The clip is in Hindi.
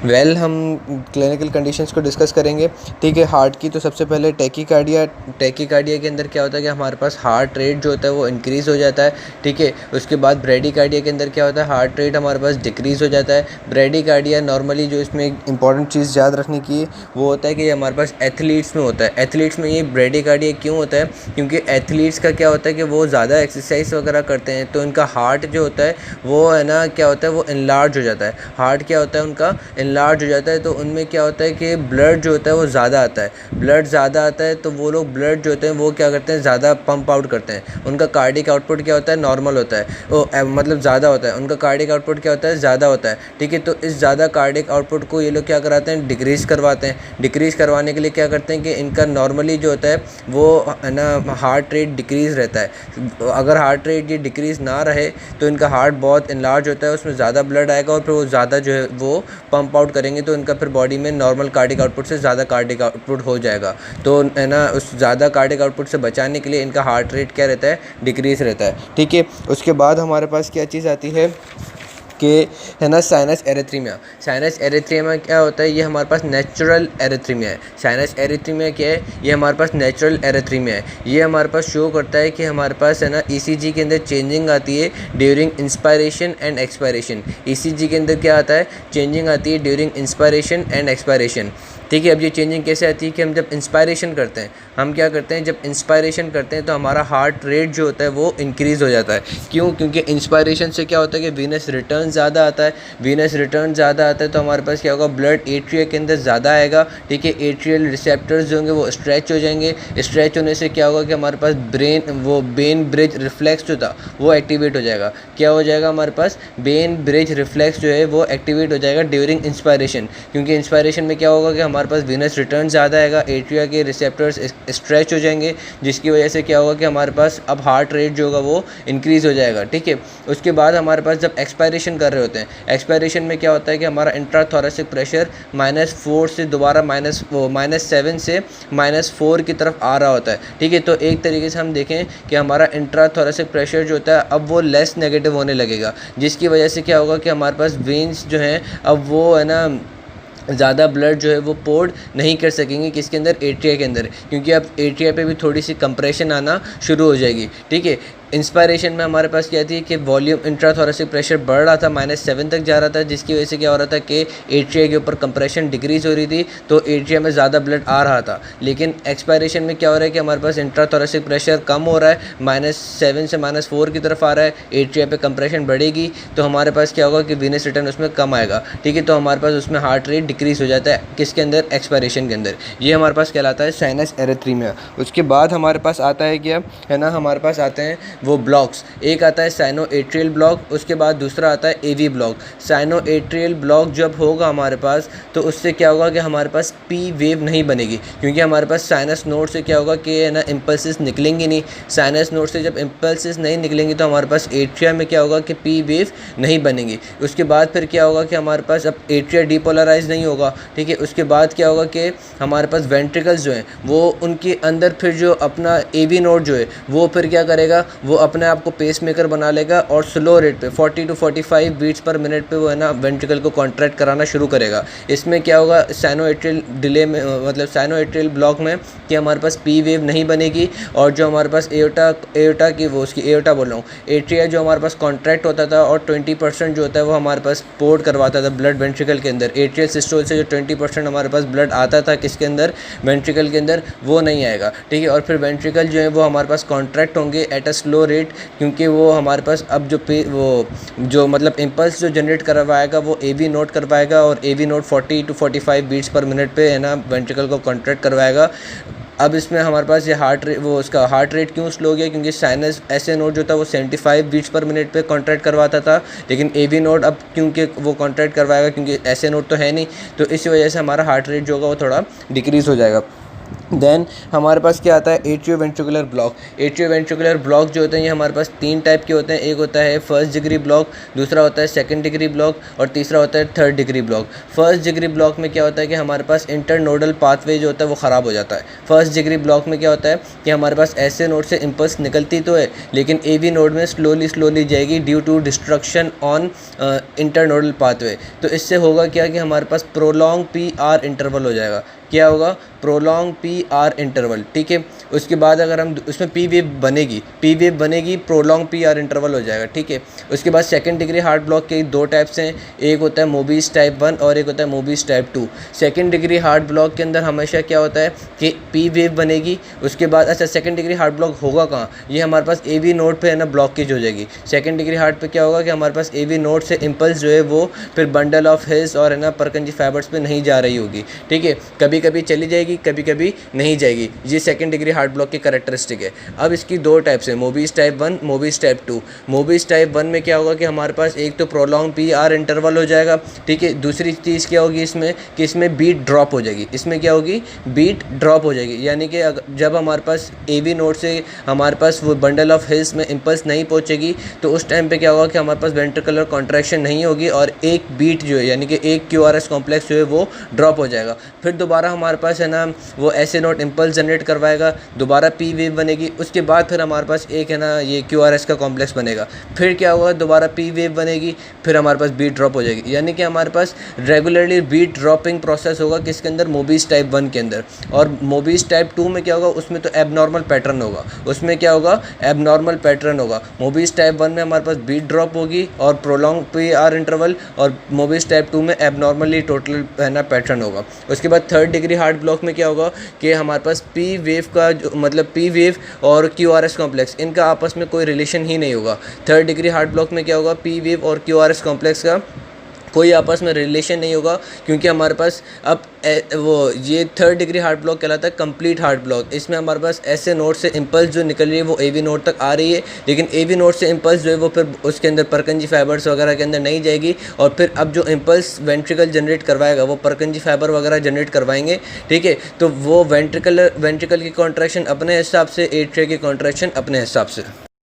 हम क्लिनिकल कंडीशंस को डिस्कस करेंगे। ठीक है, हार्ट की तो सबसे पहले टैकीकार्डिया के अंदर क्या होता है कि हमारे पास हार्ट रेट जो होता है वो इंक्रीज़ हो जाता है। ठीक है, उसके बाद ब्रेडिकार्डिया के अंदर क्या होता है, हार्ट रेट हमारे पास डिक्रीज़ हो जाता है। ब्रेडिकार्डिया नॉर्मली जो इसमें एक इंपॉर्टेंट चीज़ याद रखने की है वो होता है कि हमारे पास एथलीट्स में होता है। एथलीट्स में ये ब्रेडिकार्डिया क्यों होता है, क्योंकि एथलीट्स का क्या होता है कि वो ज़्यादा एक्सरसाइज वगैरह करते हैं तो इनका हार्ट जो होता है वो है ना क्या होता है वो इनलार्ज हो जाता है। हार्ट क्या होता है उनका इनलार्ज हो जाता है, तो उनमें क्या होता है कि ब्लड जो होता है वो ज़्यादा आता है। ब्लड ज़्यादा आता है तो वो लोग ब्लड जो होते हैं वो क्या करते हैं, ज़्यादा पंप आउट करते हैं। उनका कार्डिक आउटपुट क्या होता है, नॉर्मल होता है, वो मतलब ज़्यादा होता है। उनका कार्डिक आउटपुट क्या होता है, ज़्यादा होता है। ठीक है, तो इस ज़्यादा कार्डिक आउटपुट को ये लोग क्या कराते हैं, डिक्रीज़ करवाते हैं। डिक्रीज़ करवाने के लिए क्या करते हैं कि इनका नॉर्मली जो होता है वो है ना हार्ट रेट डिक्रीज़ रहता है। अगर हार्ट रेट ये डिक्रीज़ ना रहे तो इनका हार्ट बहुत इनलार्ज होता है, उसमें ज़्यादा ब्लड आएगा और फिर वो ज़्यादा जो है वो पंप आउट करेंगे तो इनका फिर बॉडी में नॉर्मल कार्डिक आउटपुट से ज़्यादा कार्डिक आउटपुट हो जाएगा। तो है ना उस ज़्यादा कार्डिक आउटपुट से बचाने के लिए इनका हार्ट रेट क्या रहता है, डिक्रीज़ रहता है। ठीक है, उसके बाद हमारे पास क्या चीज़ आती है कि है ना साइनस एरिथ्रीमिया। साइनस एरिथ्रीमिया क्या होता है, ये हमारे पास नेचुरल एरिथ्रीमिया है। साइनस एरिथ्रीमिया क्या है, ये हमारे पास नेचुरल एरिथ्रीमिया है। ये हमारे पास शो करता है कि हमारे पास है ना ईसीजी के अंदर चेंजिंग आती है during inspiration and expiration. ECG के अंदर क्या आता है, चेंजिंग आती है ड्यूरिंग इंस्पायरेशन एंड एक्सपायरेशन। ठीक है, अब ये चेंजिंग कैसे आती है कि हम जब इंस्पायरेशन करते हैं, हम क्या करते हैं जब इंस्पायरेशन करते हैं तो हमारा हार्ट रेट जो होता है वो इंक्रीज़ हो जाता है। क्यों, क्योंकि इंस्पायरेशन से क्या होता है कि वीनस रिटर्न ज़्यादा आता है। वीनस रिटर्न ज़्यादा आता है तो हमारे पास क्या होगा, ब्लड एट्रिया के अंदर ज़्यादा आएगा। ठीक है, एट्रियल रिसेप्टर्स जो होंगे वो स्ट्रेच हो जाएंगे। स्ट्रेच होने से क्या होगा कि हमारे पास बेन ब्रिज रिफ्लेक्स जो था वो एक्टिवेट हो जाएगा। क्या हो जाएगा, हमारे पास बेन ब्रिज रिफ्लेक्स जो है वो एक्टिवेट हो जाएगा ड्यूरिंग इंस्पायरेशन। क्योंकि इंस्पायरेशन में क्या होगा कि हमारे पास वीनस रिटर्न ज़्यादा आएगा, एट्रिया के रिसेप्टर्स स्ट्रेच हो जाएंगे, जिसकी वजह से क्या होगा कि हमारे पास अब हार्ट रेट जो होगा वो इंक्रीज़ हो जाएगा। ठीक है, उसके बाद हमारे पास जब एक्सपायरेशन कर रहे होते हैं, एक्सपायरेशन में क्या होता है कि हमारा इंट्राथोरेसिक प्रेशर -4 से दोबारा -7 से -4 की तरफ आ रहा होता है। ठीक है, तो एक तरीके से हम देखें कि हमारा इंट्राथोरेसिक प्रेशर जो होता है अब वो लेस नेगेटिव होने लगेगा, जिसकी वजह से क्या होगा कि हमारे पास वेन्स जो हैं अब वो है ना ज़्यादा ब्लड जो है वो पोर्ड नहीं कर सकेंगे किसके अंदर, एट्रिया के अंदर, क्योंकि अब एट्रिया पे भी थोड़ी सी कंप्रेशन आना शुरू हो जाएगी। ठीक है, इंस्पायरेशन में हमारे पास क्या थी कि वॉल्यूम इंट्राथोरेसिक प्रेशर बढ़ रहा था, -7 तक जा रहा था, जिसकी वजह से क्या हो रहा था कि एट्रिया के ऊपर कंप्रेशन डिक्रीज़ हो रही थी तो एट्रिया में ज़्यादा ब्लड आ रहा था। लेकिन एक्सपायरेशन में क्या हो रहा है कि हमारे पास इंट्राथोरेसिक प्रेशर कम हो रहा है, -7 से -4 की तरफ आ रहा है, एट्रिया पे कंप्रेशन बढ़ेगी तो हमारे पास क्या होगा कि वीनस रिटर्न उसमें कम आएगा। ठीक है, तो हमारे पास उसमें हार्ट रेट डिक्रीज़ हो जाता है किसके अंदर, एक्सपायरेशन के अंदर। ये हमारे पास कहलाता है साइनस एरिथ्रीमिया। उसके बाद हमारे पास आता है क्या है ना, हमारे पास आते हैं वो ब्लॉक्स। एक आता है साइनो एट्रियल ब्लॉक, उसके बाद दूसरा आता है AV block. Sino atrial block जब होगा हमारे पास तो उससे क्या होगा कि हमारे पास पी वेव नहीं बनेगी, क्योंकि हमारे पास साइनस नोड से क्या होगा कि है ना इम्पल्सेस निकलेंगे नहीं। साइनस नोड से जब इम्पल्सेस नहीं निकलेंगे तो हमारे पास एट्रिया में क्या होगा कि पी वेव नहीं बनेगी। उसके बाद फिर क्या होगा कि हमारे पास अब एट्रिया डिपोलराइज नहीं होगा। ठीक है, उसके बाद क्या होगा कि हमारे पास वेंट्रिकल्स जो हैं वो उनके अंदर फिर जो अपना एवी नोड जो है वो फिर क्या करेगा, वो अपने आप को पेसमेकर बना लेगा और स्लो रेट पे 40 to 45 बीट्स पर मिनट पे वो है ना वेंट्रिकल को कॉन्ट्रैक्ट कराना शुरू करेगा। इसमें क्या होगा, साइनो एट्रियल डिले में मतलब साइनो एट्रियल ब्लॉक में कि हमारे पास पी वेव नहीं बनेगी और जो हमारे पास एओटा की वो उसकी एओटा बोल रहा हूँ, एट्रिया जो हमारे पास कॉन्ट्रैक्ट होता था और 20% जो होता है वो हमारे पास पोर्ट करवाता था ब्लड वेंट्रिकल के अंदर। एट्रियल सिस्टोल से जो 20% हमारे पास ब्लड आता था किसके अंदर, वेंट्रिकल के अंदर, वो नहीं आएगा। ठीक है, और फिर वेंट्रिकल जो है वो हमारे पास कॉन्ट्रैक्ट होंगे एट अ स्लो रेट, क्योंकि वो हमारे पास अब जो मतलब इम्पल्स जो जनरेट करवाएगा वो एवी नोट करवाएगा और AV node 40 to 45 beats per minute पे है ना वेंट्रिकल को कॉन्ट्रैक्ट करवाएगा। अब इसमें हमारे पास ये उसका हार्ट रेट क्यों स्लो हो गया, क्योंकि साइनस ऐसे नोट जो था वो 75 बीट्स पर मिनट पे कॉन्ट्रैक्ट करवाता था, लेकिन एवी नोट अब क्योंकि वो कॉन्ट्रैक्ट करवाएगा क्योंकि ऐसे नोट तो है नहीं, तो इसी वजह से हमारा हार्ट रेट जो होगा वो थोड़ा डिक्रीज़ हो जाएगा। देन हमारे पास क्या आता है atrio ventricular block. Atrio ventricular block जो होते हैं ये हमारे पास 3 टाइप के होते हैं। एक होता है फर्स्ट डिग्री ब्लॉक, दूसरा होता है सेकंड डिग्री ब्लॉक और तीसरा होता है third degree block. First degree block में क्या होता है कि हमारे पास इंटरनोडल पाथवे जो होता है वो ख़राब हो जाता है। फर्स्ट डिग्री ब्लॉक में क्या होता है कि हमारे पास ऐसे नोड से इम्पल्स निकलती तो है लेकिन AV नोड में स्लोली जाएगी due to destruction on internodal pathway. तो इससे होगा क्या कि हमारे पास प्रोलॉन्ग PR इंटरवल हो जाएगा। क्या होगा? Prolong PR interval. ठीक है, उसके बाद अगर हम उसमें P वेव बनेगी, प्रोलॉन्ग PR इंटरवल हो जाएगा। ठीक है, उसके बाद सेकंड डिग्री हार्ट ब्लॉक के 2 टाइप्स हैं, एक होता है मोबिस टाइप 1 और एक होता है मोबिस type 2। Second degree heart block के अंदर हमेशा क्या होता है कि P वेव बनेगी, उसके बाद अच्छा सेकंड डिग्री हार्ट ब्लॉक होगा कहाँ? ये हमारे पास AV नोड पे है ना ब्लॉकेज हो जाएगी। सेकंड डिग्री हार्ट पे क्या होगा कि हमारे पास AV नोड से इम्पल्स जो है वो फिर बंडल ऑफ हिल्स और है ना परकंजी फाइबर्स पे नहीं जा रही होगी। ठीक है, कभी कभी चली जाएगी, कभी कभी नहीं जाएगी। ये सेकंड डिग्री हार्ट ब्लॉक की कैरेक्टरिस्टिक है। अब इसकी 2 टाइप्स है, मोबिस टाइप 1, मोबिस टाइप 2। मोबिस टाइप 1 में क्या होगा कि हमारे पास एक तो प्रोलॉन्ग PR इंटरवल हो जाएगा। ठीक है, दूसरी चीज़ क्या होगी इसमें कि इसमें बीट ड्रॉप हो जाएगी। इसमें क्या होगी? बीट ड्रॉप हो जाएगी, यानी कि जब हमारे पास AV नोड से हमारे पास वो बंडल ऑफ हिल्स में इम्पल्स नहीं पहुँचेगी तो उस टाइम पे क्या होगा कि हमारे पास वेंट्रिकुलर कॉन्ट्रैक्शन नहीं होगी और एक बीट जो है यानी कि एक QRS कॉम्प्लेक्स जो है वो ड्रॉप हो जाएगा। फिर दोबारा हमारे पास है ना वो ऐसे नोट इम्पल्स जनरेट करवाएगा, दोबारा P वेव बनेगी, उसके बाद फिर हमारे पास एक है ना ये QRS का कॉम्प्लेक्स बनेगा। फिर क्या होगा? दोबारा P वेव बनेगी, फिर हमारे पास बीट ड्रॉप हो जाएगी। यानी कि हमारे पास रेगुलरली बीट ड्रॉपिंग प्रोसेस होगा किसके अंदर? मोबिस टाइप 1 के अंदर। और मोबिस टाइप 2 में क्या होगा? उसमें तो एबनॉर्मल पैटर्न होगा। उसमें क्या होगा? एबनॉर्मल पैटर्न होगा। मोबिस टाइप 1 में हमारे पास बीट ड्रॉप होगी और प्रोलॉन्ग PR इंटरवल, और मोबिस टाइप 2 में एबनॉर्मली टोटल है ना पैटर्न होगा। उसके बाद थर्ड डिग्री हार्ट ब्लॉक में क्या होगा कि हमारे पास P वेव का जो मतलब P वेव और QRS कॉम्प्लेक्स इनका आपस में कोई रिलेशन ही नहीं होगा। थर्ड डिग्री हार्ट ब्लॉक में क्या होगा? P वेव और QRS कॉम्प्लेक्स का कोई आपस में रिलेशन नहीं होगा, क्योंकि हमारे पास अब वो ये थर्ड डिग्री हार्ट ब्लॉक कहलाता है कंप्लीट हार्ट ब्लॉक। इसमें हमारे पास ऐसे नोड से इम्पल्स जो निकल रही है वो AV नोड तक आ रही है, लेकिन AV नोड से इम्पल्स जो है वो फिर उसके अंदर परकंजी फाइबर्स वगैरह के अंदर नहीं जाएगी, और फिर अब जो इम्पल्स वेंट्रिकल जनरेट करवाएगा वो परकंजी फाइबर वगैरह जनरेट करवाएंगे। ठीक है, तो वो वेंट्रिकल की कॉन्ट्रैक्शन अपने हिसाब से, एट्रिया की कॉन्ट्रैक्शन अपने हिसाब से।